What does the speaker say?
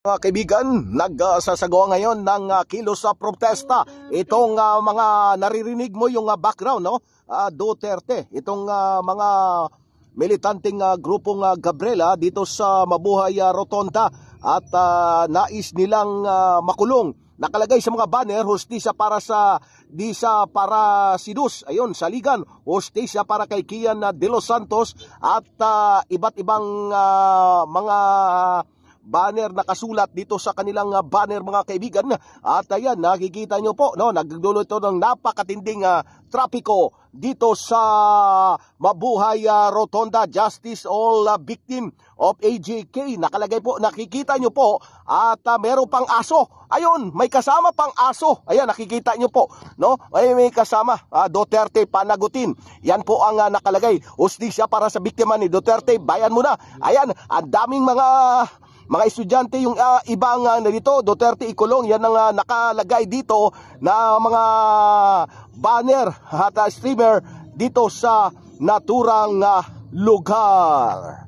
Mga kaibigan, nagsasagawa ngayon ng kilos sa protesta. Itong mga naririnig mo yung background, no? Duterte, itong mga militanteng grupong Gabriela dito sa Mabuhay Rotonda at nais nilang makulong. Nakalagay sa mga banner, hustisya para sa para si Dus, ayun, Saligan, hustisya para kay Kian de los Santos at iba't ibang mga banner nakasulat dito sa kanilang banner, mga kaibigan. At ayan, nakikita nyo po, no, nagdulo ito ng napakatinding trapiko dito sa Mabuhay Rotonda. Justice all victim of AJK, nakalagay po, nakikita nyo po. At meron pang aso, ayun, may kasama pang aso, ayan, nakikita nyo po, no, ay may kasama Duterte panagutin. Yan po ang nakalagay, hustisya para sa biktima ni Duterte, bayan mo na. Ayan, ang daming mga estudyante, yung ibang dito, Duterte ikulong, yan ang nakalagay dito na mga banner at streamer dito sa naturang lugar.